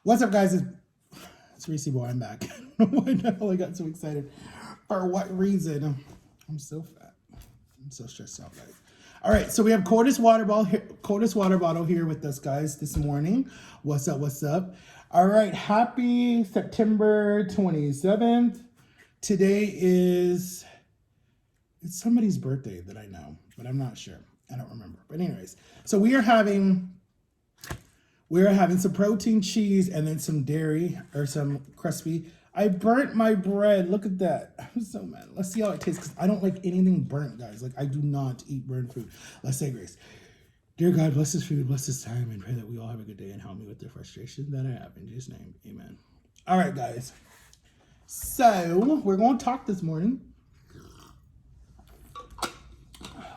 What's up, guys? It's Reese Boy. I'm back. I don't know why the hell I got so excited. For what reason? I'm so fat. I'm so stressed out, guys. All right, so we have Cordis water bottle here with us, guys, this morning. What's up? What's up? All right, happy September 27th. Today is it's somebody's birthday that I know, but I'm not sure. I don't remember. But anyways, so we are having some protein cheese and then some dairy or some crispy. I burnt my bread. Look at that. I'm so mad. Let's see how it tastes because I don't like anything burnt, guys. Like, I do not eat burnt food. Let's say grace. Dear God, bless this food, bless this time, and pray that we all have a good day and help me with the frustration that I have. In Jesus' name, amen. All right, guys. So, we're going to talk this morning.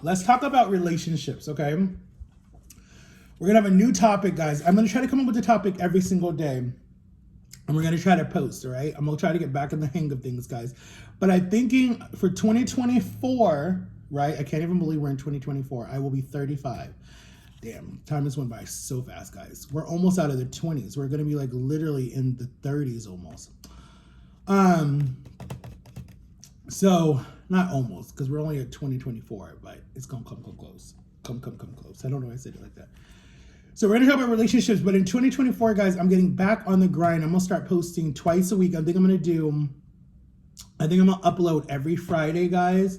Let's talk about relationships, okay? We're going to have a new topic, guys. I'm going to try to come up with a topic every single day. And we're going to try to post, all right? I'm going to try to get back in the hang of things, guys. But I'm thinking for 2024, right? I can't even believe we're in 2024. I will be 35. Damn, time has went by so fast, guys. We're almost out of the 20s. We're going to be like literally in the 30s almost. So, not almost, because we're only at 2024, but it's going to come close. Come close. I don't know why I said it like that. So we're going to talk about relationships, but in 2024, guys, I'm getting back on the grind. I'm going to start posting twice a week. I think I'm going to upload every Friday, guys,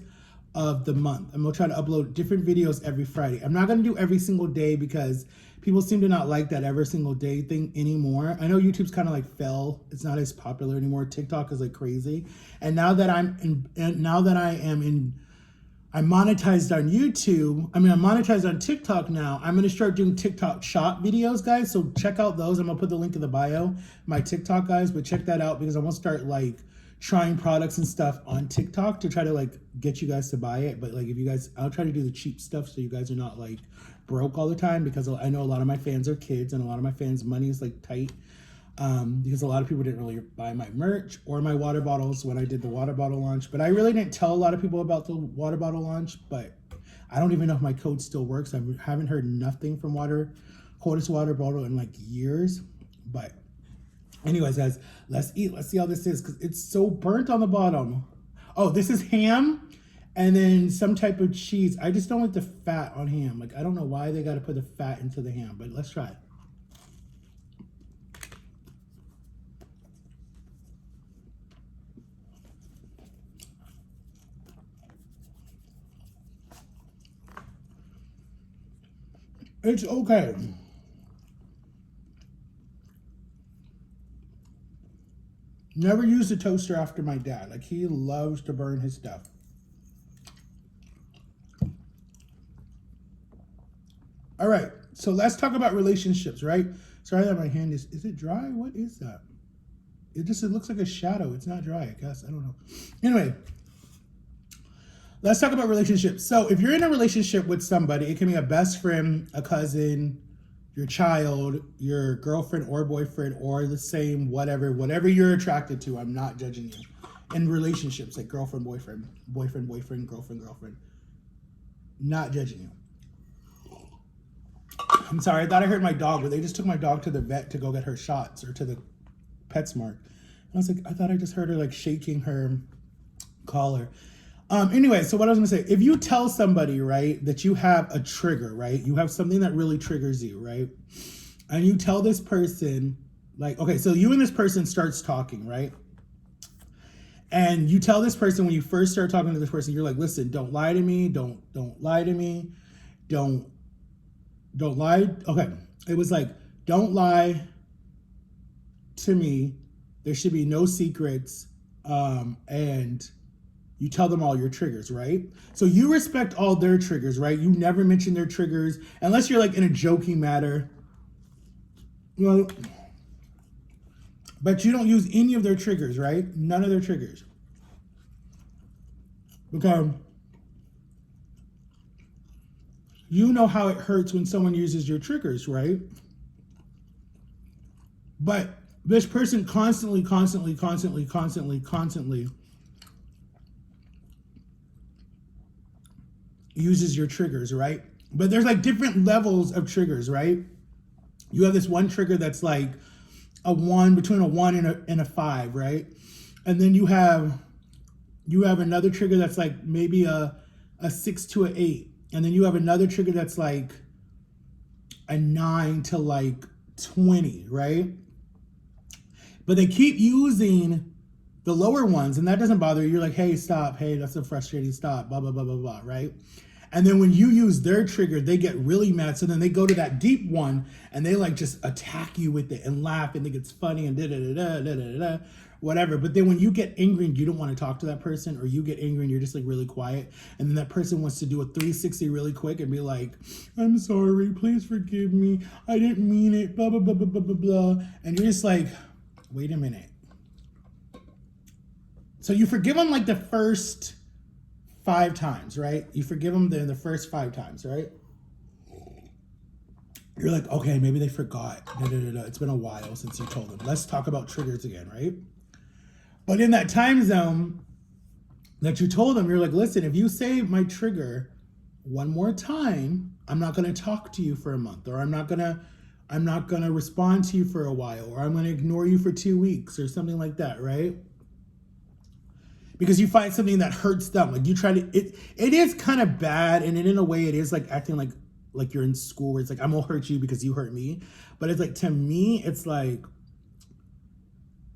of the month. I'm going to try to upload different videos every Friday. I'm not going to do every single day because people seem to not like that every single day thing anymore. I know YouTube's kind of like fell. It's not as popular anymore. TikTok is like crazy. And now that I'm monetized on YouTube. I'm monetized on TikTok now. I'm going to start doing TikTok shop videos, guys. So check out those. I'm going to put the link in the bio, my TikTok, guys. But check that out because I'm going to start like trying products and stuff on TikTok to try to like get you guys to buy it. But like if you guys, I'll try to do the cheap stuff so you guys are not like broke all the time because I know a lot of my fans are kids and a lot of my fans' money is like tight. Because a lot of people didn't really buy my merch or my water bottles when I did the water bottle launch. But I really didn't tell a lot of people about the water bottle launch, but I don't even know if my code still works. I haven't heard nothing from Cordis water bottle in like years. But anyways, guys, let's eat. Let's see how this is because it's so burnt on the bottom. Oh, this is ham and then some type of cheese. I just don't like the fat on ham. Like, I don't know why they got to put the fat into the ham, but let's try it. It's okay. Never use a toaster after my dad. Like, he loves to burn his stuff. All right, so let's talk about relationships, right? Sorry that my hand is it dry? What is that? It looks like a shadow. It's not dry, I guess. I don't know. Anyway, let's talk about relationships. So if you're in a relationship with somebody, it can be a best friend, a cousin, your child, your girlfriend or boyfriend, or the same, whatever you're attracted to. I'm not judging you. In relationships, like girlfriend, boyfriend, girlfriend. Not judging you. I'm sorry, I thought I heard my dog, but they just took my dog to the vet to go get her shots or to the PetSmart. I was like, I thought I just heard her like shaking her collar. Anyway, so what I was gonna say, if you tell somebody, right, that you have a trigger, right, you have something that really triggers you, right, and you tell this person, like, okay, so you and this person starts talking, right, and you tell this person when you first start talking to this person, you're like, listen, don't lie to me, don't lie to me, don't lie. Okay, it was like, don't lie to me. There should be no secrets, and you tell them all your triggers, right? So you respect all their triggers, right? You never mention their triggers unless you're like in a joking matter. Well, but you don't use any of their triggers, right? None of their triggers. Because you know how it hurts when someone uses your triggers, right? But this person constantly uses your triggers, right? But there's like different levels of triggers, right? You have this one trigger that's like, a 1, between a 1 and a 5, right? And then you have another trigger that's like maybe a 6 to an 8. And then you have another trigger that's like a 9 to like 20, right? But they keep using the lower ones, and that doesn't bother you. You're like, hey, stop. Hey, that's a frustrating stop, blah, blah, blah, blah, blah, right? And then when you use their trigger, they get really mad. So then they go to that deep one and they like just attack you with it and laugh and think it's funny and da-da-da-da, whatever. But then when you get angry and you don't want to talk to that person, or you get angry and you're just like really quiet, and then that person wants to do a 360 really quick and be like, I'm sorry, please forgive me, I didn't mean it, blah, blah, blah, blah, blah, blah, blah. And you're just like, wait a minute. So you forgive them like the first 5 times, right? You forgive them the first 5 times, right? You're like, okay, maybe they forgot. It's been a while since you told them. Let's talk about triggers again, right? But in that time zone that you told them, you're like, listen, if you say my trigger one more time, I'm not going to talk to you for a month, or I'm not going to respond to you for a while, or I'm going to ignore you for 2 weeks or something like that, right? Because you find something that hurts them. Like you try to, it is kind of bad. And in a way it is like acting like you're in school where it's like, I'm gonna hurt you because you hurt me. But it's like, to me, it's like,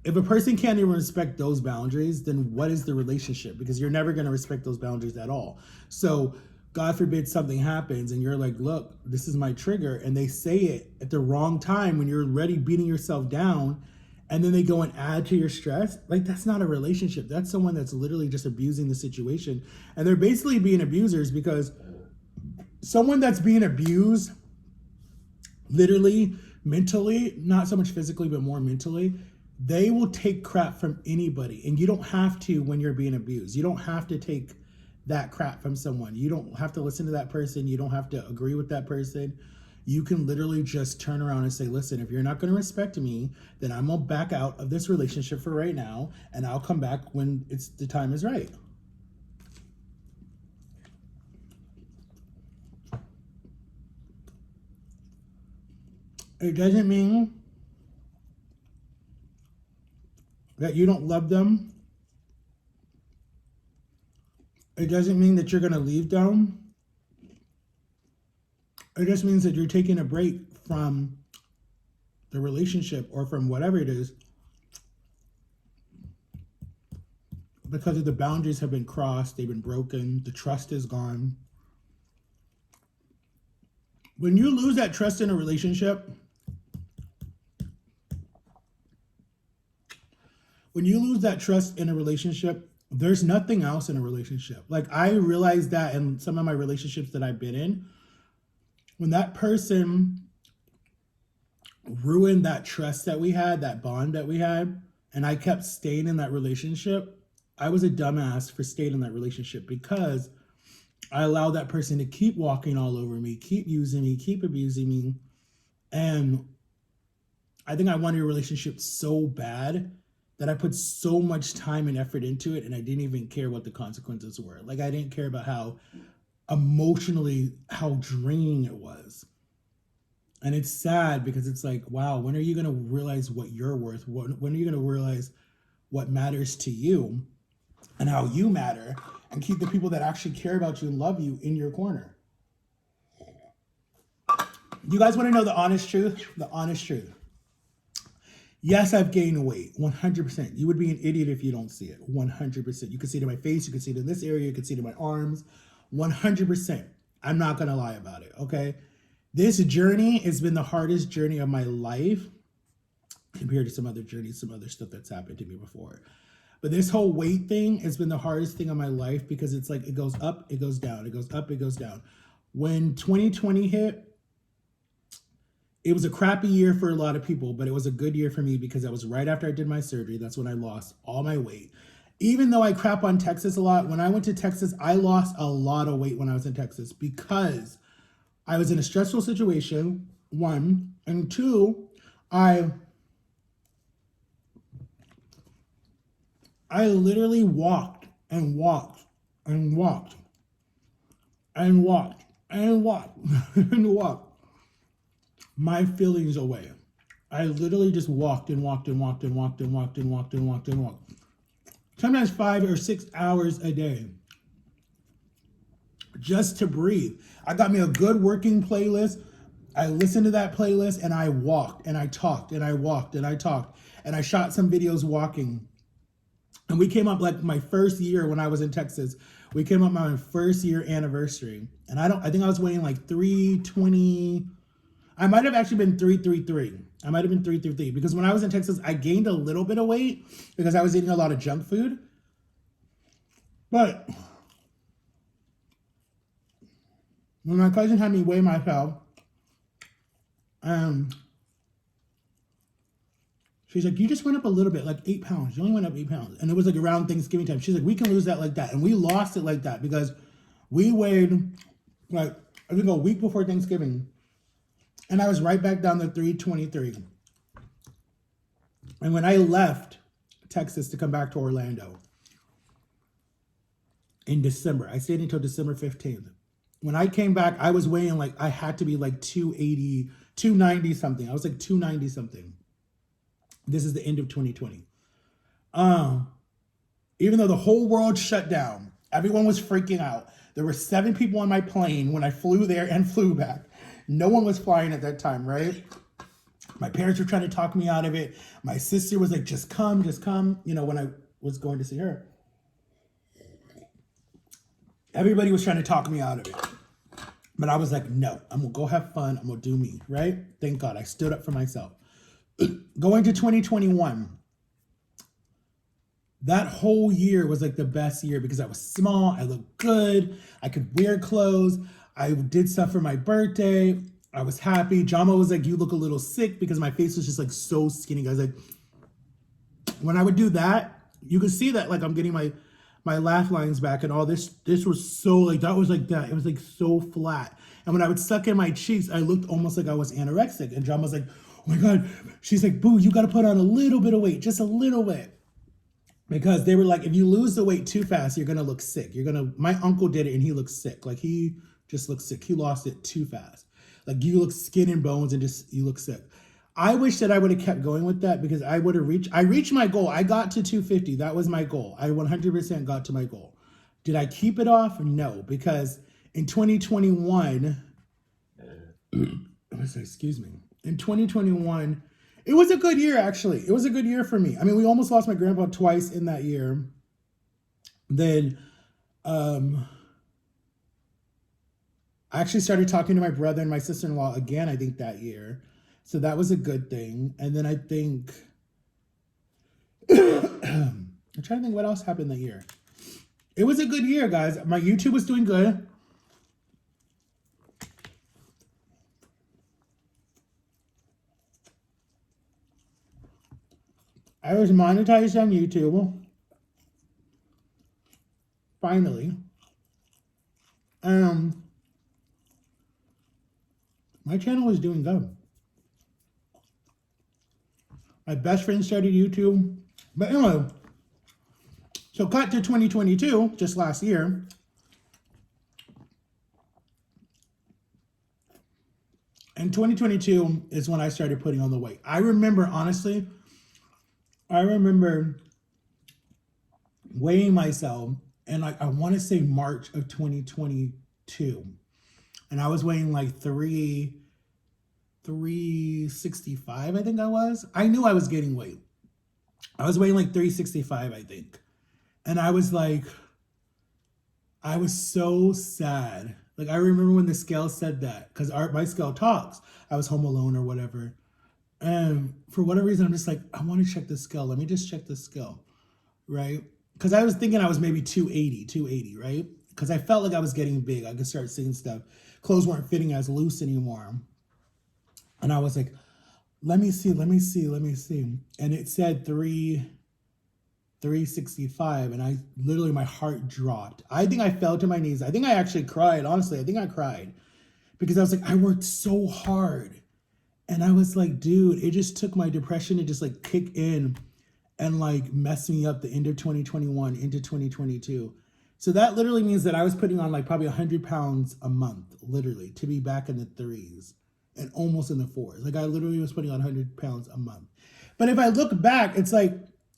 if a person can't even respect those boundaries, then what is the relationship? Because you're never gonna respect those boundaries at all. So God forbid something happens and you're like, look, this is my trigger. And they say it at the wrong time when you're already beating yourself down. And then they go and add to your stress. Like, that's not a relationship. That's someone that's literally just abusing the situation. And they're basically being abusers, because someone that's being abused, literally, mentally, not so much physically, but more mentally, they will take crap from anybody. And you don't have to when you're being abused. You don't have to take that crap from someone. You don't have to listen to that person. You don't have to agree with that person. You can literally just turn around and say, listen, if you're not going to respect me, then I'm going to back out of this relationship for right now, and I'll come back when the time is right. It doesn't mean that you don't love them. It doesn't mean that you're going to leave them. It just means that you're taking a break from the relationship or from whatever it is, because of the boundaries have been crossed, they've been broken, the trust is gone. When you lose that trust in a relationship, there's nothing else in a relationship. Like, I realized that in some of my relationships that I've been in, when that person ruined that trust that we had, that bond that we had, and I kept staying in that relationship, I was a dumbass for staying in that relationship, because I allowed that person to keep walking all over me, keep using me, keep abusing me. And I think I wanted a relationship so bad that I put so much time and effort into it, and I didn't even care what the consequences were. Like, I didn't care about how emotionally, how draining it was. And it's sad, because it's like, wow, when are you going to realize what you're worth? When are you going to realize what matters to you and how you matter, and keep the people that actually care about you and love you in your corner? You guys want to know the honest truth? The honest truth. Yes, I've gained weight, 100%. You would be an idiot if you don't see it, 100%. You can see it in my face, you can see it in this area, you can see it in my arms, 100%. I'm not going to lie about it, okay? This journey has been the hardest journey of my life compared to some other journeys, some other stuff that's happened to me before. But this whole weight thing has been the hardest thing of my life, because it's like, it goes up, it goes down, it goes up, it goes down. When 2020 hit, it was a crappy year for a lot of people, but it was a good year for me, because that was right after I did my surgery. That's when I lost all my weight. Even though I crap on Texas a lot, when I went to Texas, I lost a lot of weight when I was in Texas, because I was in a stressful situation, 1, and 2, I literally walked and walked and walked and walked and walked and walked my feelings away. I literally just walked and walked and walked and walked and walked and walked and walked and walked. Sometimes 5 or 6 hours a day just to breathe. I got me a good working playlist. I listened to that playlist and I walked and I talked and I walked and I talked and I shot some videos walking. And we came up like my first year when I was in Texas. We came up my first year anniversary. And I think I was weighing like 320. I might have actually been 333. I might have been 333 because when I was in Texas, I gained a little bit of weight because I was eating a lot of junk food. But when my cousin had me weigh myself, she's like, you just went up a little bit, like 8 pounds. You only went up 8 pounds. And it was like around Thanksgiving time. She's like, we can lose that like that. And we lost it like that because we weighed like, I think a week before Thanksgiving. And I was right back down to 323. And when I left Texas to come back to Orlando in December, I stayed until December 15th. When I came back, I was weighing like, I had to be like 280, 290 something. I was like 290 something. This is the end of 2020. Even though the whole world shut down, everyone was freaking out. There were 7 people on my plane when I flew there and flew back. No one was flying at that time, right? My parents were trying to talk me out of it. My sister was like, just come, you know, when I was going to see her. Everybody was trying to talk me out of it. But I was like, no, I'm going to go have fun. I'm going to do me, right? Thank God I stood up for myself. Going to 2021, that whole year was like the best year because I was small, I looked good, I could wear clothes, I did stuff for my birthday, I was happy. Jama was like, you look a little sick because my face was just like so skinny. I was like, when I would do that, you could see that like I'm getting my laugh lines back and all this was so like, that was like that. It was like so flat. And when I would suck in my cheeks, I looked almost like I was anorexic. And Jama was like, oh my God. She's like, boo, you got to put on a little bit of weight, just a little bit. Because they were like, if you lose the weight too fast, you're going to look sick. My uncle did it and he looked sick. Like he just looked sick. He lost it too fast. Like you look skin and bones and just, you look sick. I wish that I would have kept going with that because I reached my goal. I got to 250. That was my goal. I 100% got to my goal. Did I keep it off? No, because in 2021, excuse me, in 2021, it was a good year, actually. It was a good year for me. I mean, we almost lost my grandpa twice in that year. Then I actually started talking to my brother and my sister-in-law again, I think, that year. So that was a good thing. And then I think, I'm trying to think what else happened that year. It was a good year, guys. My YouTube was doing good. I was monetized on YouTube. Finally. My channel was doing good. My best friend started YouTube. But anyway, so cut to 2022, just last year. And 2022 is when I started putting on the weight. I remember, honestly, weighing myself in like, I want to say March of 2022. And I was weighing like 365, I think I was. I knew I was gaining weight. I was weighing like 365, I think. And I was like, I was so sad. Like, I remember when the scale said that, because my scale talks. I was home alone or whatever. And for whatever reason, I'm just like, I want to check the scale. Let me just check the scale, right? Because I was thinking I was maybe 280, right? Because I felt like I was getting big. I could start seeing stuff. Clothes weren't fitting as loose anymore. And I was like, let me see. And it said 365. And I literally, my heart dropped. I think I fell to my knees. I think I actually cried. Honestly, I think I cried. Because I was like, I worked so hard. And I was like, dude, it just took my depression to just like kick in and like mess me up the end of 2021 into 2022. So that literally means that I was putting on like probably 100 pounds a month, literally, to be back in the threes. and almost in the fours. Like I literally was putting on 100 pounds a month. But if I look back, it's like,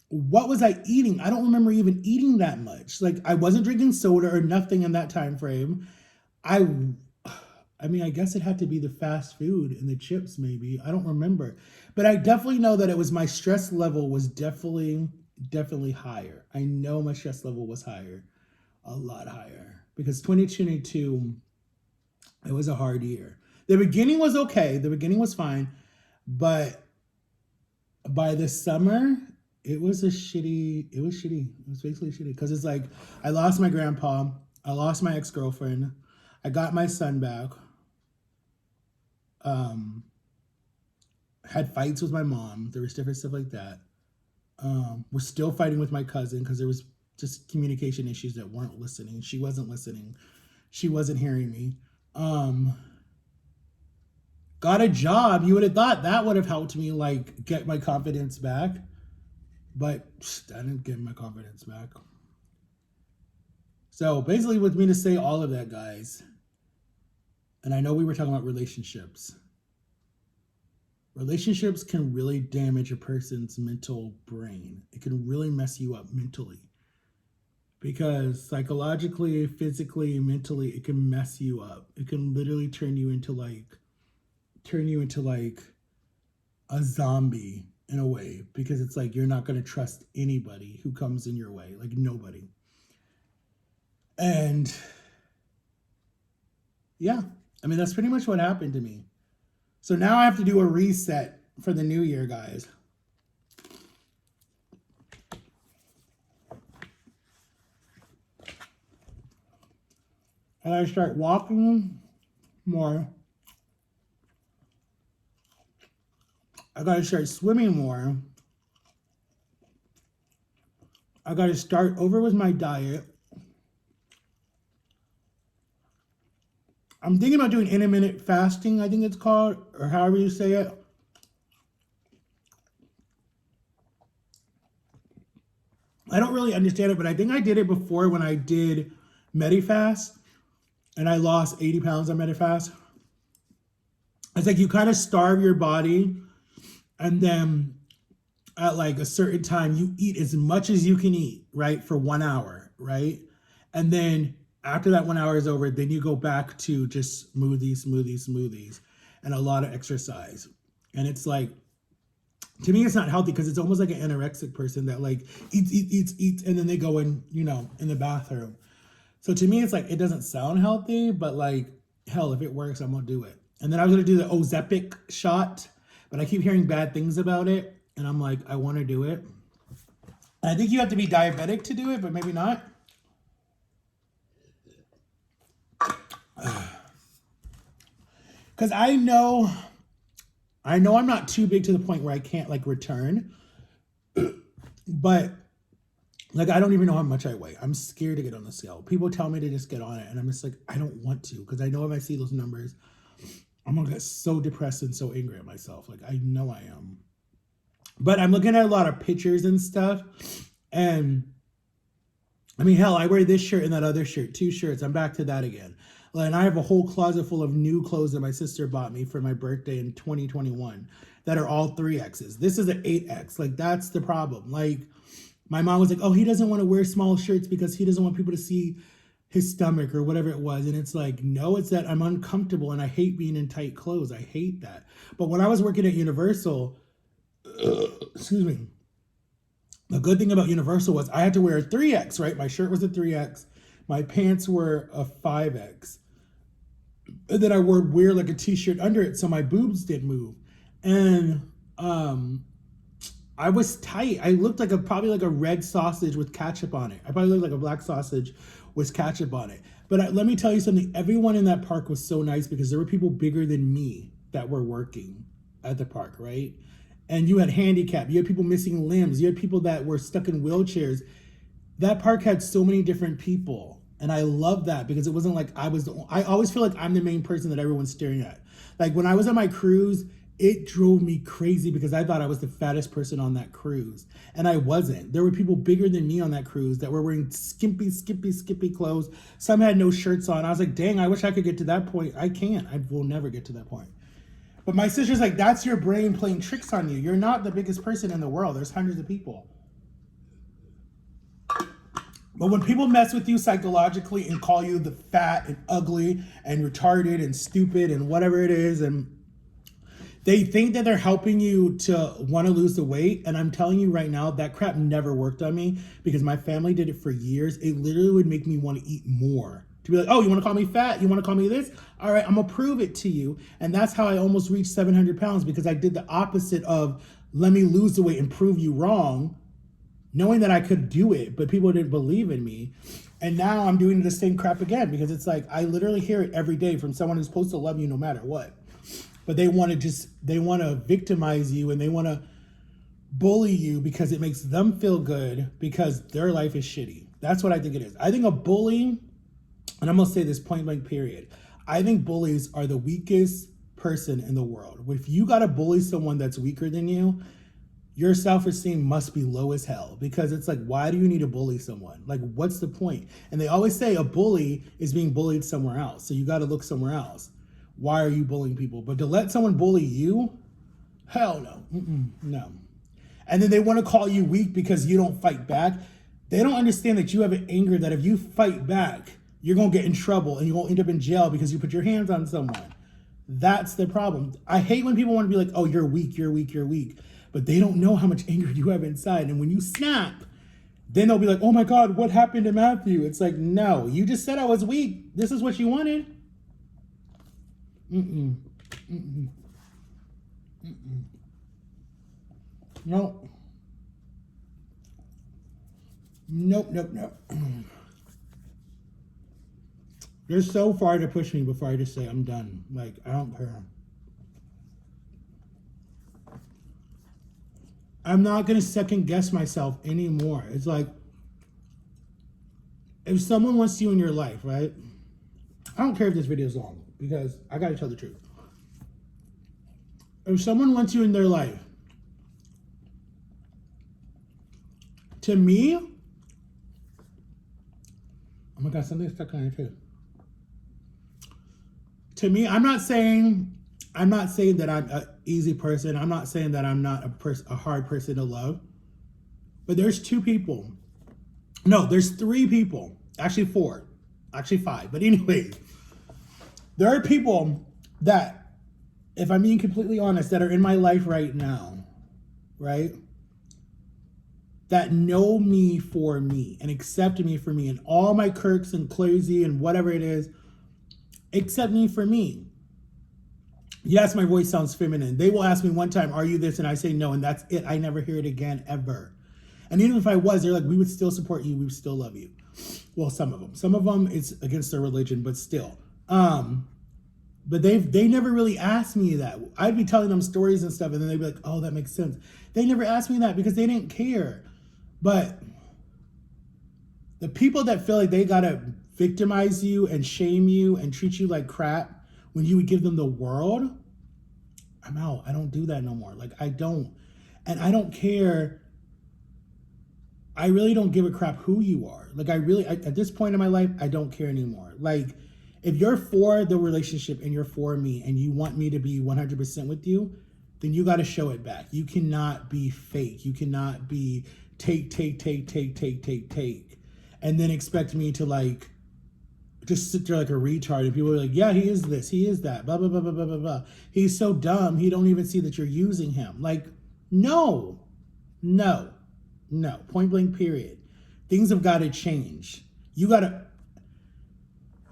what was I eating? I don't remember even eating that much. Like I wasn't drinking soda or nothing in that time frame. I mean, I guess it had to be the fast food and the chips, maybe. I don't remember. But I definitely know that it was my stress level was definitely higher. I know my stress level was higher, a lot higher. Because 2022, it was a hard year. The beginning was okay. The beginning was fine. But by the summer, it was shitty. It was basically shitty. Because it's like, I lost my grandpa. I lost my ex-girlfriend. I got my son back. Had fights with my mom. There was different stuff like that. We're still fighting with my cousin because there was just communication issues that weren't listening. She wasn't listening. She wasn't hearing me. Got a job. You would have thought that would have helped me like get my confidence back. But I didn't get my confidence back. So basically with me to say all of that, guys, and I know we were talking about relationships. Relationships can really damage a person's mental brain. It can really mess you up mentally. Because psychologically, physically, mentally, it can mess you up. It can literally turn you into like a zombie in a way. Because it's like you're not going to trust anybody who comes in your way. Like nobody. And yeah, I mean, that's pretty much what happened to me. So now I have to do a reset for the new year, guys. I gotta start walking more. I gotta start swimming more. I gotta start over with my diet. I'm thinking about doing intermittent fasting, I think it's called, or however you say it. I don't really understand it, but I think I did it before when I did Medifast, and I lost 80 pounds on Medifast. It's like you kind of starve your body, and then at like a certain time, you eat as much as you can eat, right, for 1 hour, right? And then after that 1 hour is over, then you go back to just smoothies, and a lot of exercise. And it's like, to me, it's not healthy because it's almost like an anorexic person that like eats, and then they go in, in the bathroom. So to me, it's like, it doesn't sound healthy, but like, hell, if it works, I'm gonna do it. And then I was gonna do the Ozempic shot, but I keep hearing bad things about it. And I'm like, I wanna do it. I think you have to be diabetic to do it, but maybe not. Because I know I'm not too big to the point where I can't like return, but like I don't even know how much I weigh. I'm scared to get on the scale. People tell me to just get on it, and I'm just like, I don't want to, because I know if I see those numbers, I'm gonna get so depressed and so angry at myself. Like I know I am. But I'm looking at a lot of pictures and stuff, and I mean, hell, I wear this shirt and that other shirt, 2 shirts. I'm back to that again. And I have a whole closet full of new clothes that my sister bought me for my birthday in 2021 that are all 3Xs. This is an 8X. Like, that's the problem. Like, my mom was like, oh, he doesn't want to wear small shirts because he doesn't want people to see his stomach or whatever it was. And it's like, no, it's that I'm uncomfortable and I hate being in tight clothes. I hate that. But when I was working at Universal, excuse me, the good thing about Universal was I had to wear a 3X, right? My shirt was a 3X. My pants were a 5X. And then I would wear like a t-shirt under it so my boobs didn't move. And I was tight. I looked like probably like a red sausage with ketchup on it. I probably looked like a black sausage with ketchup on it. But let me tell you something. Everyone in that park was so nice because there were people bigger than me that were working at the park, right? And you had handicap. You had people missing limbs. You had people that were stuck in wheelchairs. That park had so many different people. And I love that because it wasn't like I always feel like I'm the main person that everyone's staring at. Like when I was on my cruise, it drove me crazy because I thought I was the fattest person on that cruise. And I wasn't. There were people bigger than me on that cruise that were wearing skimpy clothes. Some had no shirts on. I was like, dang, I wish I could get to that point. I can't. I will never get to that point. But my sister's like, that's your brain playing tricks on you. You're not the biggest person in the world. There's hundreds of people. But when people mess with you psychologically and call you the fat and ugly and retarded and stupid and whatever it is, and they think that they're helping you to want to lose the weight. And I'm telling you right now, that crap never worked on me because my family did it for years. It literally would make me want to eat more. To be like, oh, you want to call me fat? You want to call me this? All right, I'm going to prove it to you. And that's how I almost reached 700 pounds, because I did the opposite of let me lose the weight and prove you wrong, knowing that I could do it, but people didn't believe in me. And now I'm doing the same crap again, because it's like I literally hear it every day from someone who's supposed to love you no matter what. But they want to victimize you, and they want to bully you because it makes them feel good because their life is shitty. That's what I think it is. I think a bully, and I'm going to say this point blank period, I think bullies are the weakest person in the world. If you got to bully someone that's weaker than you, your self-esteem must be low as hell, because it's like, why do you need to bully someone? Like, what's the point? And they always say a bully is being bullied somewhere else. So you got to look somewhere else. Why are you bullying people? But to let someone bully you, hell no. No. And then they want to call you weak because you don't fight back. They don't understand that you have an anger that if you fight back, you're going to get in trouble and you're going to end up in jail because you put your hands on someone. That's the problem. I hate when people want to be like, oh, you're weak, you're weak, you're weak. But they don't know how much anger you have inside. And when you snap, then they'll be like, oh my God, what happened to Matthew? It's like, no, you just said I was weak. This is what you wanted. No. Nope. They're so far to push me before I just say I'm done. Like, I don't care. I'm not going to second guess myself anymore. It's like, if someone wants you in your life, right? I don't care if this video is long, because I got to tell the truth. If someone wants you in their life, to me, oh my God, something's stuck on your too. To me, I'm not saying that I'm an easy person. I'm not saying that I'm not a hard person to love. But there's two people. No, there's three people. Actually, four. Actually, five. But anyways, there are people that, if I'm being completely honest, that are in my life right now, right? That know me for me and accept me for me and all my quirks and crazy and whatever it is, accept me for me. Yes, my voice sounds feminine. They will ask me one time, are you this? And I say no, and that's it. I never hear it again, ever. And even if I was, they're like, we would still support you. We would still love you. Well, some of them. Some of them, it's against their religion, but still. But they never really asked me that. I'd be telling them stories and stuff, and then they'd be like, oh, that makes sense. They never asked me that because they didn't care. But the people that feel like they gotta victimize you and shame you and treat you like crap when you would give them the world, I'm out. I don't do that no more. Like, I don't. And I don't care. I really don't give a crap who you are. Like, at this point in my life, I don't care anymore. Like, if you're for the relationship and you're for me and you want me to be 100% with you, then you got to show it back. You cannot be fake. You cannot be take, and then expect me to, like, just sit there like a retard, and people are like, yeah, he is this, he is that, blah, blah, blah, blah, blah, blah, blah. He's so dumb, he don't even see that you're using him. Like, no, point blank period. Things have got to change. You got to,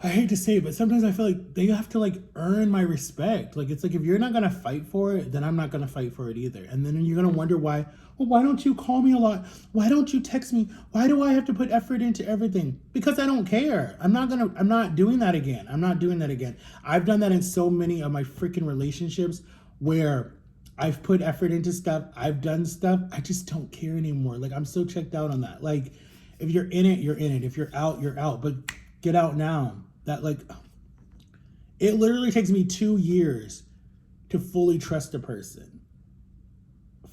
I hate to say it, but sometimes I feel like they have to, like, earn my respect. Like, it's like, if you're not going to fight for it, then I'm not going to fight for it either. And then you're going to wonder why, well, why don't you call me a lot? Why don't you text me? Why do I have to put effort into everything? Because I don't care. I'm not doing that again. I'm not doing that again. I've done that in so many of my freaking relationships where I've put effort into stuff. I've done stuff. I just don't care anymore. Like, I'm so checked out on that. Like, if you're in it, you're in it. If you're out, you're out. But get out now. That, like, it literally takes me 2 years to fully trust a person.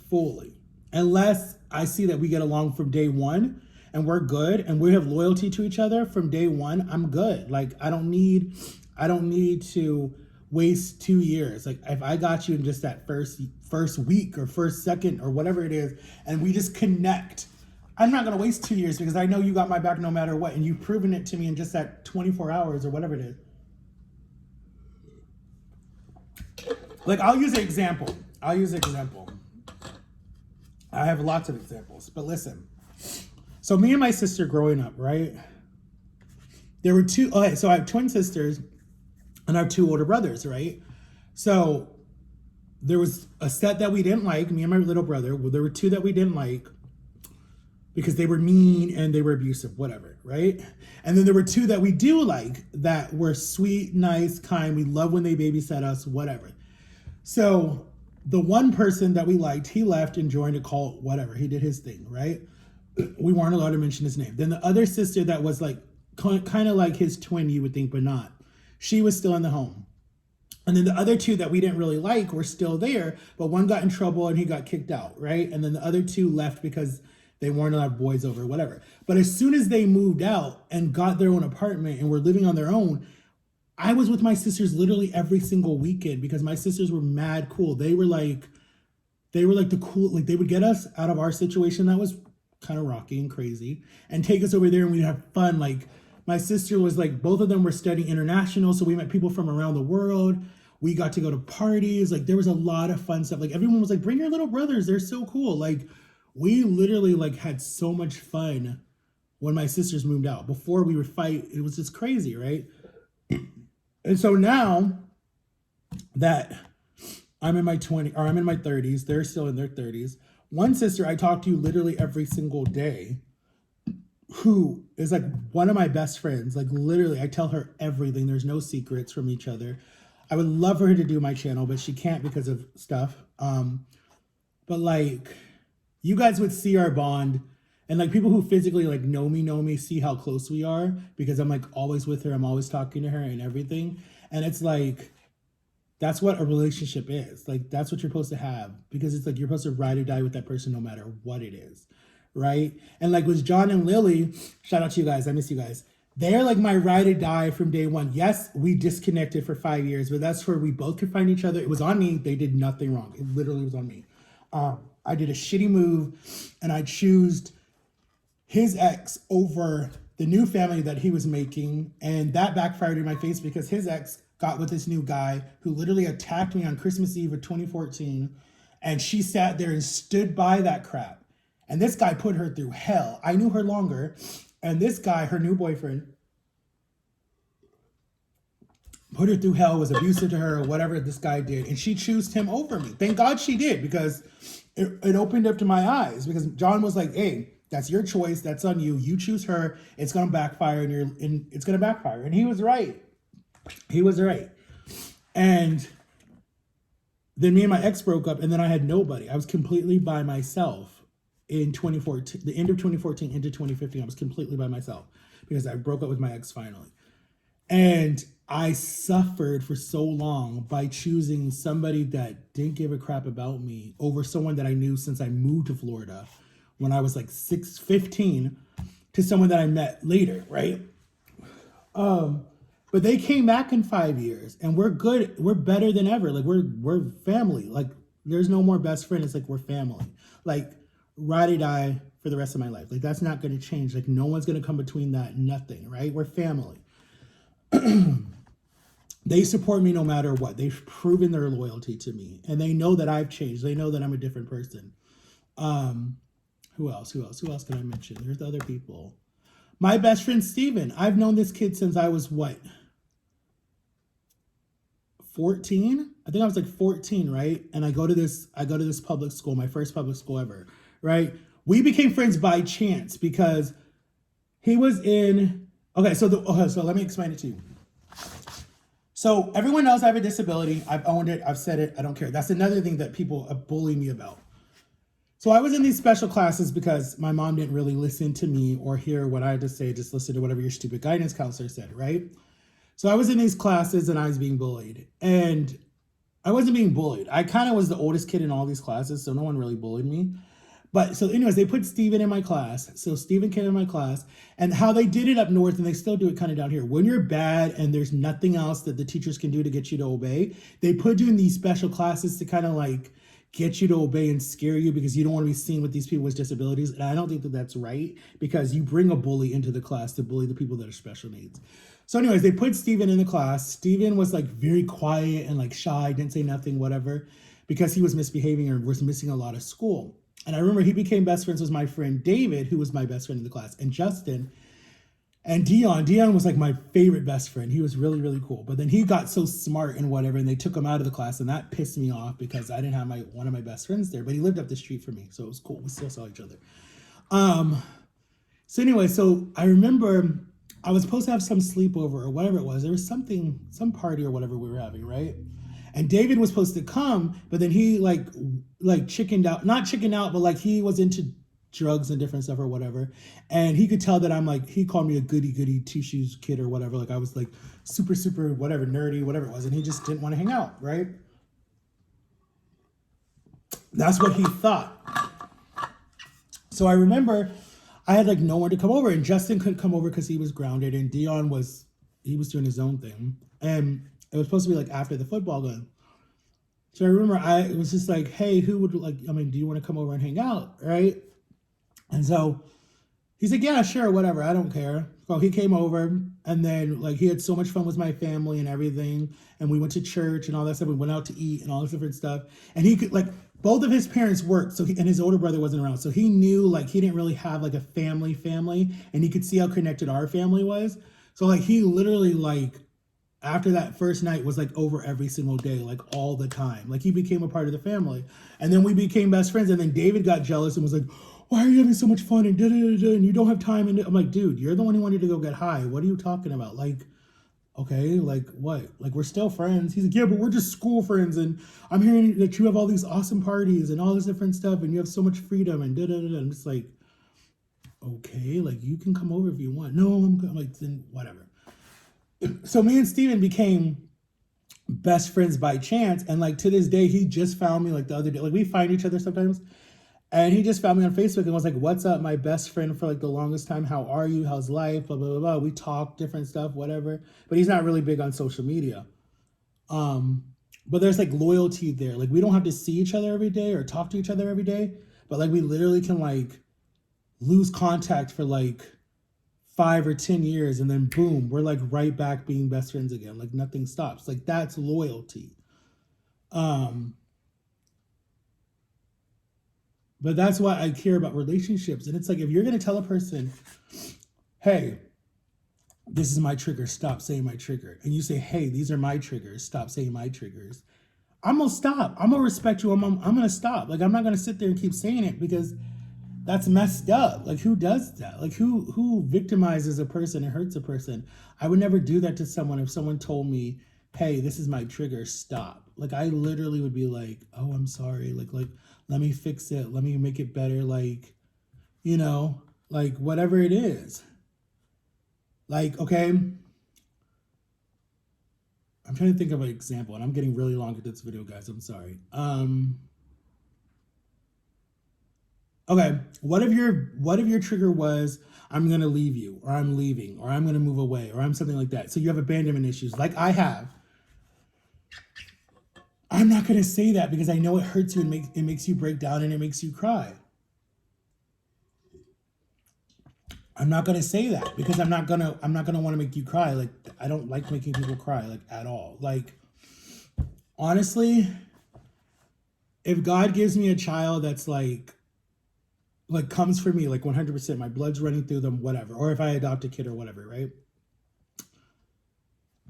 Fully. Unless I see that we get along from day one and we're good and we have loyalty to each other from day one, I'm good. Like, I don't need to waste 2 years. Like if I got you in just that first week or first second or whatever it is, and we just connect, I'm not gonna waste 2 years because I know you got my back no matter what, and you've proven it to me in just that 24 hours or whatever it is. Like I'll use an example. I have lots of examples, but listen. So me and my sister growing up, right? There were two. Okay, so I have twin sisters, and I have two older brothers, right? So there was a set that we didn't like. Me and my little brother. Well, there were two that we didn't like because they were mean and they were abusive, whatever, right? And then there were two that we do like that were sweet, nice, kind. We love when they babysat us, whatever. So the one person that we liked, he left and joined a cult, whatever. He did his thing, right? We weren't allowed to mention his name. Then the other sister that was like kind of like his twin, you would think, but not. She was still in the home. And then the other two that we didn't really like were still there, but one got in trouble and he got kicked out, right? And then the other two left because they weren't allowed boys over, whatever. But as soon as they moved out and got their own apartment and were living on their own, I was with my sisters literally every single weekend because my sisters were mad cool. They were like the cool, like they would get us out of our situation that was kind of rocky and crazy and take us over there and we'd have fun. Like my sister was like, both of them were studying international. So we met people from around the world. We got to go to parties. Like there was a lot of fun stuff. Like everyone was like, bring your little brothers. They're so cool. Like we literally like had so much fun when my sisters moved out. Before we would fight, it was just crazy, right? And so now that I'm in my 30s, they're still in their 30s. One sister I talk to literally every single day, who is like one of my best friends. Like literally, I tell her everything. There's no secrets from each other. I would love for her to do my channel, but she can't because of stuff. But like, you guys would see our bond. And like people who physically like know me, see how close we are because I'm like always with her. I'm always talking to her and everything. And it's like, that's what a relationship is. Like, that's what you're supposed to have because it's like, you're supposed to ride or die with that person no matter what it is. Right. And like with John and Lily, shout out to you guys. I miss you guys. They're like my ride or die from day one. Yes, we disconnected for 5 years, but that's where we both could find each other. It was on me. They did nothing wrong. It literally was on me. I did a shitty move and I chose his ex over the new family that he was making. And that backfired in my face because his ex got with this new guy who literally attacked me on Christmas Eve of 2014. And she sat there and stood by that crap. And this guy put her through hell. I knew her longer. And this guy, her new boyfriend, put her through hell, was abusive to her or whatever this guy did. And she chose him over me. Thank God she did because it opened up to my eyes. Because John was like, hey, that's your choice. That's on you. You choose her. It's going to backfire and it's going to backfire. And he was right. He was right. And then me and my ex broke up and then I had nobody. I was completely by myself in 2014, the end of 2014 into 2015. I was completely by myself because I broke up with my ex finally. And I suffered for so long by choosing somebody that didn't give a crap about me over someone that I knew since I moved to Florida when I was like 15 to someone that I met later, right? But they came back in 5 years and we're good. We're better than ever. Like we're family. Like there's no more best friend. It's like we're family. Like ride or die for the rest of my life. Like that's not going to change. Like no one's going to come between that. Nothing, right? We're family. They support me no matter what. They've proven their loyalty to me and they know that I've changed. They know that I'm a different person. Who else can I mention? There's other people. My best friend, Steven. I've known this kid since I was what? 14? I think I was like 14, right? And I go to this public school, my first public school ever, right? We became friends by chance because he was in, so let me explain it to you. So everyone knows I have a disability. I've owned it. I've said it. I don't care. That's another thing that people bully me about. So I was in these special classes because my mom didn't really listen to me or hear what I had to say. Just listen to whatever your stupid guidance counselor said, right? So I was in these classes and I was being bullied. And I wasn't being bullied. I kind of was the oldest kid in all these classes, so no one really bullied me. But so, anyways, they put Steven in my class. So Steven came in my class, and how they did it up north, and they still do it kind of down here. When you're bad and there's nothing else that the teachers can do to get you to obey, they put you in these special classes to kind of like get you to obey and scare you because you don't want to be seen with these people with disabilities. And I don't think that that's right because you bring a bully into the class to bully the people that are special needs. So, anyways, they put Steven in the class. Steven was like very quiet and like shy, didn't say nothing, whatever, because he was misbehaving or was missing a lot of school. And I remember he became best friends with my friend David, who was my best friend in the class, and Justin and Dion. Dion was like my favorite best friend. He was really, really cool. But then he got so smart and whatever, and they took him out of the class, and that pissed me off because I didn't have one of my best friends there. But he lived up the street from me, so it was cool. We still saw each other. So anyway, so I remember I was supposed to have some sleepover or whatever it was. There was something, some party or whatever we were having, right? And David was supposed to come, but then he like chickened out, not chickened out, but like he was into drugs and different stuff or whatever. And he could tell that I'm like, he called me a goody two shoes kid or whatever. Like I was like super, whatever, nerdy, whatever it was. And he just didn't want to hang out, right? That's what he thought. So I remember I had like nowhere to come over, and Justin couldn't come over because he was grounded, and Dion was doing his own thing. And it was supposed to be like after the football game. So I remember it was just like, hey, who would like, I mean, do you want to come over and hang out, right? And so he's like, yeah, sure, whatever, I don't care. So he came over, and then like he had so much fun with my family and everything, and we went to church and all that stuff. We went out to eat and all this different stuff. And he could like, both of his parents worked, so and his older brother wasn't around, so he knew like he didn't really have like a family, and he could see how connected our family was. So like he literally like after that first night was like over every single day, like all the time. Like he became a part of the family, and then we became best friends. And then David got jealous and was like, "Why are you having so much fun and and you don't have time?" And I'm like, "Dude, you're the one who wanted to go get high. What are you talking about? Like." Okay, like what? Like we're still friends. He's like, yeah, but we're just school friends, and I'm hearing that you have all these awesome parties and all this different stuff, and you have so much freedom and I'm just like, okay, like you can come over if you want. No, I'm like, then whatever. So me and Steven became best friends by chance, and like to this day, he just found me like the other day. Like we find each other sometimes. And he just found me on Facebook and was like, what's up, my best friend for like the longest time. How are you? How's life? Blah, blah, blah, blah. We talk different stuff, whatever. But he's not really big on social media. But there's like loyalty there. Like we don't have to see each other every day or talk to each other every day. But like we literally can like lose contact for like 5 or 10 years. And then boom, we're like right back being best friends again. Like nothing stops. Like that's loyalty. But that's why I care about relationships. And it's like, if you're going to tell a person, hey, this is my trigger, stop saying my trigger. And you say, hey, these are my triggers, stop saying my triggers. I'm going to stop. I'm going to respect you. I'm going to stop. Like, I'm not going to sit there and keep saying it because that's messed up. Like, who does that? Like, who victimizes a person and hurts a person? I would never do that to someone. If someone told me, hey, this is my trigger, stop. Like, I literally would be like, oh, I'm sorry. Like, let me fix it. Let me make it better. Like, you know, like whatever it is. Like, okay. I'm trying to think of an example, and I'm getting really long at this video, guys. I'm sorry. Okay. What if your trigger was, I'm gonna leave you, or I'm leaving, or I'm gonna move away, or I'm something like that. So you have abandonment issues, like I have. I'm not going to say that because I know it hurts you and it makes you break down and it makes you cry. I'm not going to say that because I'm not going to want to make you cry. Like I don't like making people cry like at all. Like honestly, if God gives me a child that's like comes for me like 100%, my blood's running through them, whatever, or if I adopt a kid or whatever, right?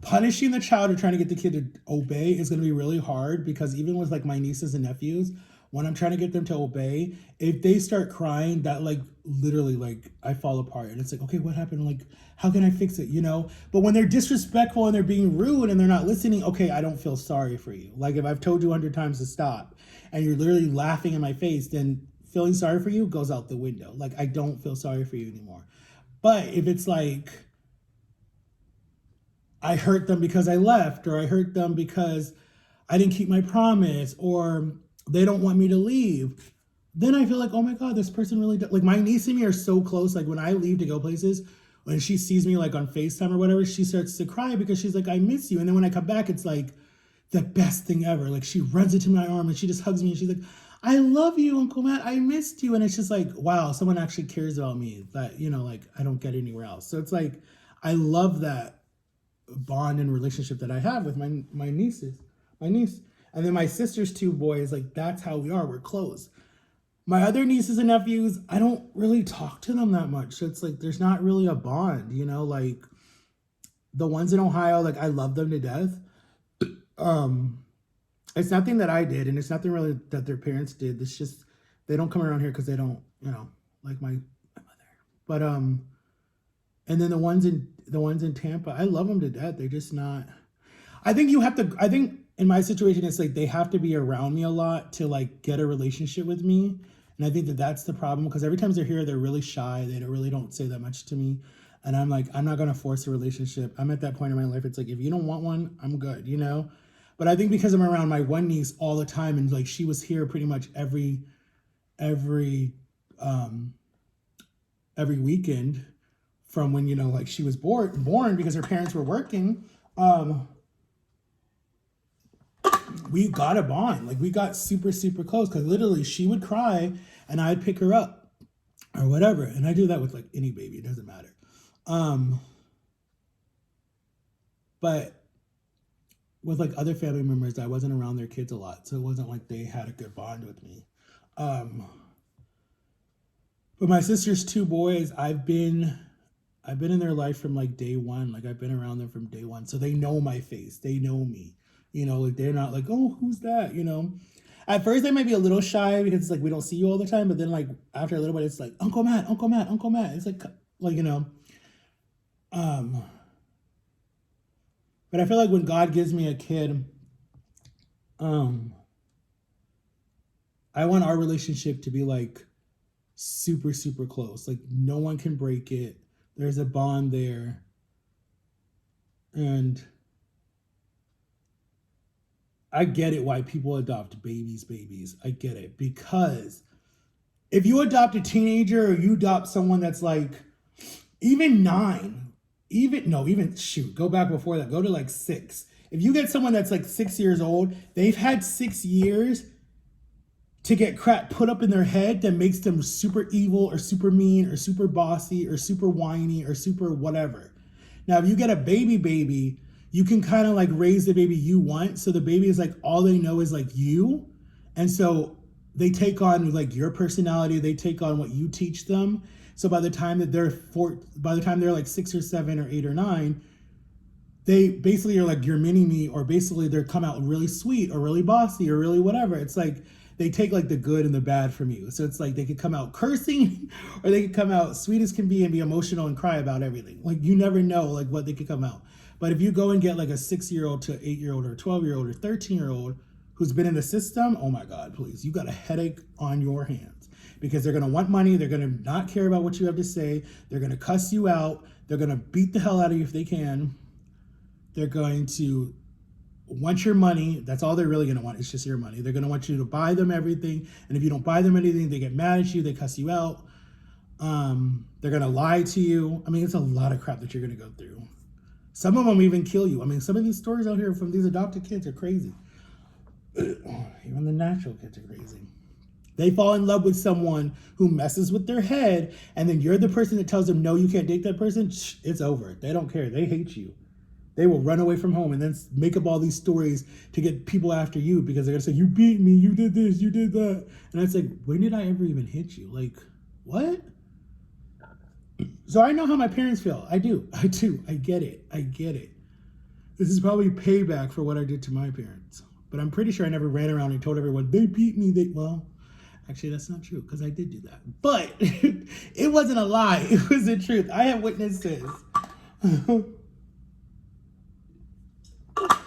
Punishing the child or trying to get the kid to obey is going to be really hard because even with like my nieces and nephews, when I'm trying to get them to obey, if they start crying, that like literally like I fall apart and it's like, okay, what happened? Like, how can I fix it? You know? But when they're disrespectful and they're being rude and they're not listening, okay, I don't feel sorry for you. Like if I've told you 100 times to stop and you're literally laughing in my face, then feeling sorry for you goes out the window. Like I don't feel sorry for you anymore. But if it's like, I hurt them because I left, or I hurt them because I didn't keep my promise, or they don't want me to leave. then I feel like, oh my God, this person really like my niece and me are so close. Like when I leave to go places, when she sees me like on FaceTime or whatever, she starts to cry because she's like, I miss you. And then when I come back, it's like the best thing ever. Like she runs into my arm and she just hugs me and she's like, I love you, Uncle Matt. I missed you. And it's just like, wow, someone actually cares about me that, you know, like I don't get anywhere else. So it's like, I love that bond and relationship that I have with my niece. And then my sister's two boys, like that's how we are. We're close. My other nieces and nephews, I don't really talk to them that much. So it's like there's not really a bond, you know, like the ones in Ohio, like I love them to death. Um, it's nothing that I did, and it's nothing really that their parents did. It's just they don't come around here because they don't, you know, like my mother. But and then the ones in Tampa, I love them to death. They're just not. I think you have to. I think in my situation, it's like they have to be around me a lot to like get a relationship with me, and I think that that's the problem because every time they're here, they're really shy. They don't say that much to me, and I'm like, I'm not gonna force a relationship. I'm at that point in my life. It's like if you don't want one, I'm good, you know. But I think because I'm around my one niece all the time, and like she was here pretty much every um every weekend from when, you know, like she was born because her parents were working. um we got a bond. Like we got super, super close because literally she would cry and I'd pick her up or whatever. And I do that with like any baby, it doesn't matter. Um, but with like other family members, I wasn't around their kids a lot. So it wasn't like they had a good bond with me. Um, but my sister's two boys, I've been in their life from like day one. Like I've been around them from day one. So they know my face. They know me. You know, like they're not like, oh, who's that? You know. At first they might be a little shy because it's like we don't see you all the time, but then like after a little bit it's like Uncle Matt, Uncle Matt, Uncle Matt. It's like you know. Um but I feel like when God gives me a kid, um, I want our relationship to be like super, super close. Like no one can break it. There's a bond there. And I get it why people adopt babies. I get it. Because if you adopt a teenager or you adopt someone that's like even 9, even shoot, go back before that, go to like 6. If you get someone that's like 6 years old, they've had 6 years to get crap put up in their head that makes them super evil or super mean or super bossy or super whiny or super whatever. Now, if you get a baby, you can kind of like raise the baby you want. So the baby is like, all they know is like you. And so they take on like your personality. They take on what you teach them. So by the time they're like 6 or 7 or 8 or 9, they basically are like your mini me, or basically they're come out really sweet or really bossy or really whatever. It's like they take like the good and the bad from you. So it's like they could come out cursing or they could come out sweet as can be and be emotional and cry about everything. Like you never know like what they could come out. But if you go and get like a 6-year-old to 8-year-old or 12-year-old or 13-year-old who's been in the system, oh my God, please, you got a headache on your hands because they're going to want money. They're going to not care about what you have to say. They're going to cuss you out. They're going to beat the hell out of you if they can. They're going to want your money. That's all they're really going to want. It's just your money. They're going to want you to buy them everything. And if you don't buy them anything, they get mad at you. They cuss you out. They're going to lie to you. I mean, it's a lot of crap that you're going to go through. Some of them even kill you. I mean, some of these stories out here from these adopted kids are crazy. Even the natural kids are crazy. They fall in love with someone who messes with their head, and then you're the person that tells them, no, you can't date that person. It's over. They don't care. They hate you. They will run away from home and then make up all these stories to get people after you because they're going to say, you beat me, you did this, you did that. And it's like, when did I ever even hit you? Like, what? So I know how my parents feel. I do. I get it. This is probably payback for what I did to my parents. But I'm pretty sure I never ran around and told everyone, they beat me. Well, actually, that's not true because I did do that. But it wasn't a lie. It was the truth. I have witnesses.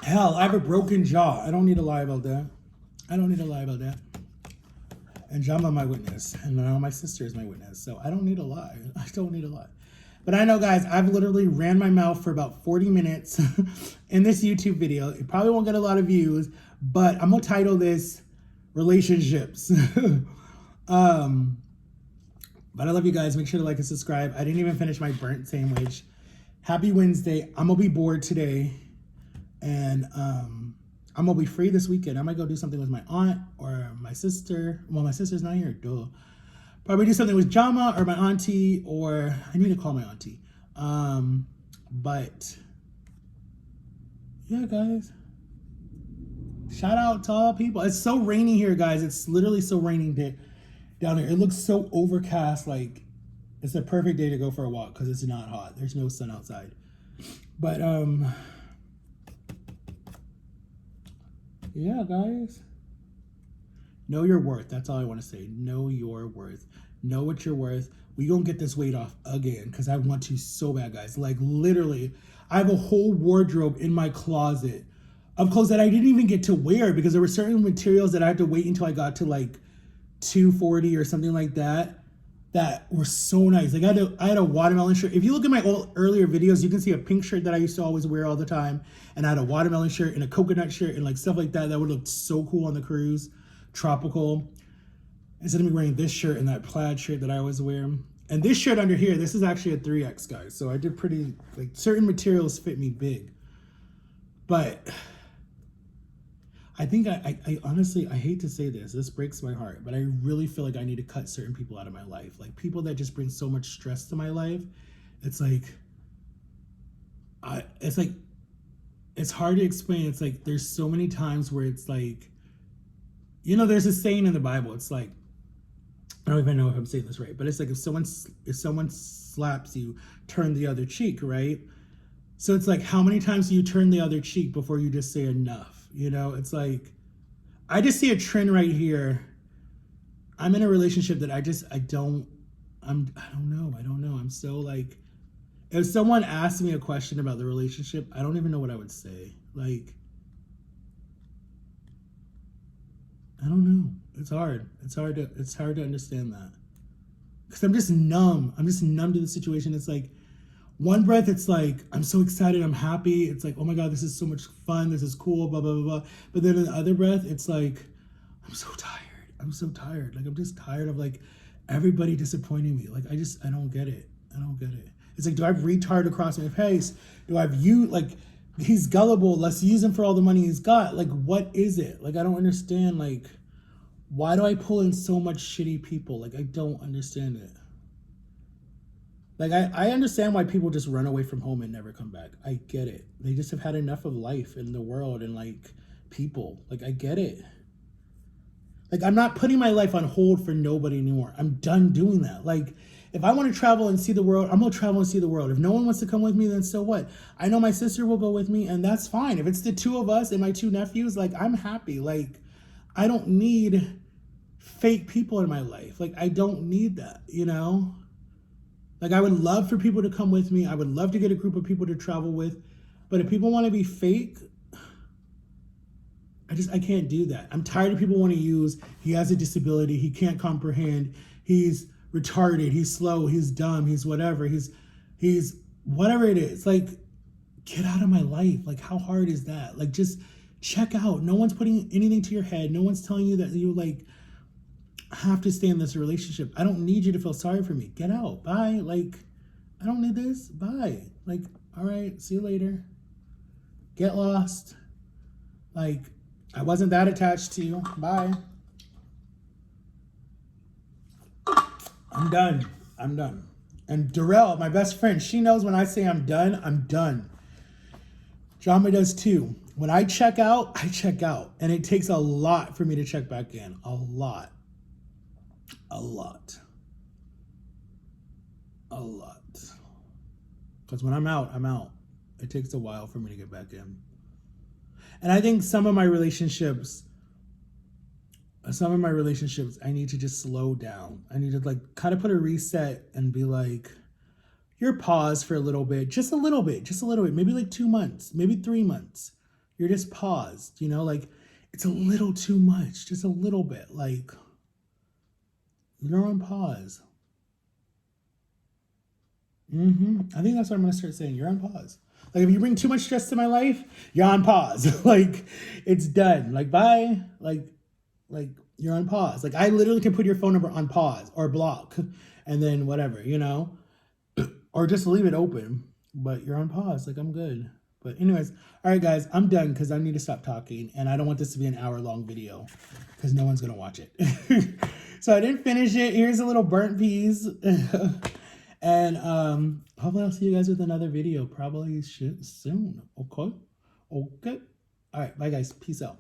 Hell, I have a broken jaw. I don't need to lie about that. And Jama my witness. And now my sister is my witness. So I don't need to lie. But I know, guys, I've literally ran my mouth for about 40 minutes in this YouTube video. It probably won't get a lot of views, but I'm going to title this Relationships. But I love you guys. Make sure to like and subscribe. I didn't even finish my burnt sandwich. Happy Wednesday. I'm gonna be bored today, and I'm gonna be free this weekend. I might go do something with my aunt or my sister. Well, my sister's not here. Duh. Probably do something with Jama or my auntie, or I need to call my auntie. But yeah, guys. Shout out to all people. It's so rainy here, guys. It's literally so raining down here. It looks so overcast. Like it's the perfect day to go for a walk because it's not hot. There's no sun outside. But yeah, guys. Know your worth. That's all I want to say. Know your worth. Know what you're worth. We gonna get this weight off again because I want to so bad, guys. Like literally, I have a whole wardrobe in my closet of clothes that I didn't even get to wear because there were certain materials that I had to wait until I got to like 240 or something like that were so nice. Like I had a watermelon shirt. If you look at my earlier videos, you can see a pink shirt that I used to always wear all the time, and I had a watermelon shirt and a coconut shirt and like stuff like that would look so cool on the cruise, tropical. Instead of me wearing this shirt and that plaid shirt that I always wear. And this shirt under here, this is actually a 3X, guys. So I did pretty, like certain materials fit me big. But I think I honestly, I hate to say this breaks my heart, but I really feel like I need to cut certain people out of my life. Like people that just bring so much stress to my life. It's like, it's hard to explain. It's like, there's so many times where it's like, you know, there's a saying in the Bible. It's like, I don't even know if I'm saying this right, but it's like if someone slaps you, turn the other cheek, right? So it's like, how many times do you turn the other cheek before you just say enough? You know, it's like, I just see a trend right here. I'm in a relationship that I don't know. I'm so like, if someone asked me a question about the relationship, I don't even know what I would say. Like, I don't know. It's hard. It's hard to understand that. Because I'm just numb. I'm just numb to the situation. It's like, one breath, it's like, I'm so excited, I'm happy. It's like, oh my God, this is so much fun. This is cool, blah, blah, blah, blah. But then in the other breath, it's like, I'm so tired. I'm so tired. Like, I'm just tired of like everybody disappointing me. Like, I don't get it. I don't get it. It's like, do I have retard across my face? Do I have you, like, he's gullible. Let's use him for all the money he's got. Like, what is it? Like, I don't understand. Like, why do I pull in so much shitty people? Like, I don't understand it. Like, I understand why people just run away from home and never come back. I get it. They just have had enough of life in the world and, like, people. Like, I get it. Like, I'm not putting my life on hold for nobody anymore. I'm done doing that. Like, if I want to travel and see the world, I'm going to travel and see the world. If no one wants to come with me, then so what? I know my sister will go with me, and that's fine. If it's the two of us and my two nephews, like, I'm happy. Like, I don't need fake people in my life. Like, I don't need that, you know? Like, I would love for people to come with me. I would love to get a group of people to travel with. But if people want to be fake, I can't do that. I'm tired of people want to use, he has a disability, he can't comprehend, he's retarded, he's slow, he's dumb, he's whatever, he's whatever it is. Like, get out of my life. Like, how hard is that? Like, just check out. No one's putting anything to your head. No one's telling you that you, like, have to stay in this relationship. I don't need you to feel sorry for me. Get out. Bye. Like, I don't need this. Bye. Like, all right, see you later. Get lost. Like, I wasn't that attached to you. Bye. I'm done. I'm done. And Darrell, my best friend, she knows when I say I'm done, I'm done. Jama does too. When I check out, I check out. And it takes a lot for me to check back in. A lot. A lot. Because when I'm out, I'm out. It takes a while for me to get back in. And I think some of my relationships, I need to just slow down. I need to like kind of put a reset and be like, you're paused for a little bit, just a little bit, maybe like 2 months, maybe 3 months. You're just paused, you know, like it's a little too much, just a little bit, like, you're on pause. I think that's what I'm gonna start saying. You're on pause. Like, if you bring too much stress to my life, you're on pause. Like, it's done. Like, bye. Like, you're on pause. Like I literally can put your phone number on pause or block and then whatever, you know, or just leave it open, but you're on pause. Like I'm good. But anyways, all right, guys, I'm done because I need to stop talking and I don't want this to be an hour-long video because no one's going to watch it. So I didn't finish it. Here's a little burnt peas. And hopefully I'll see you guys with another video probably soon. Okay. All right. Bye, guys. Peace out.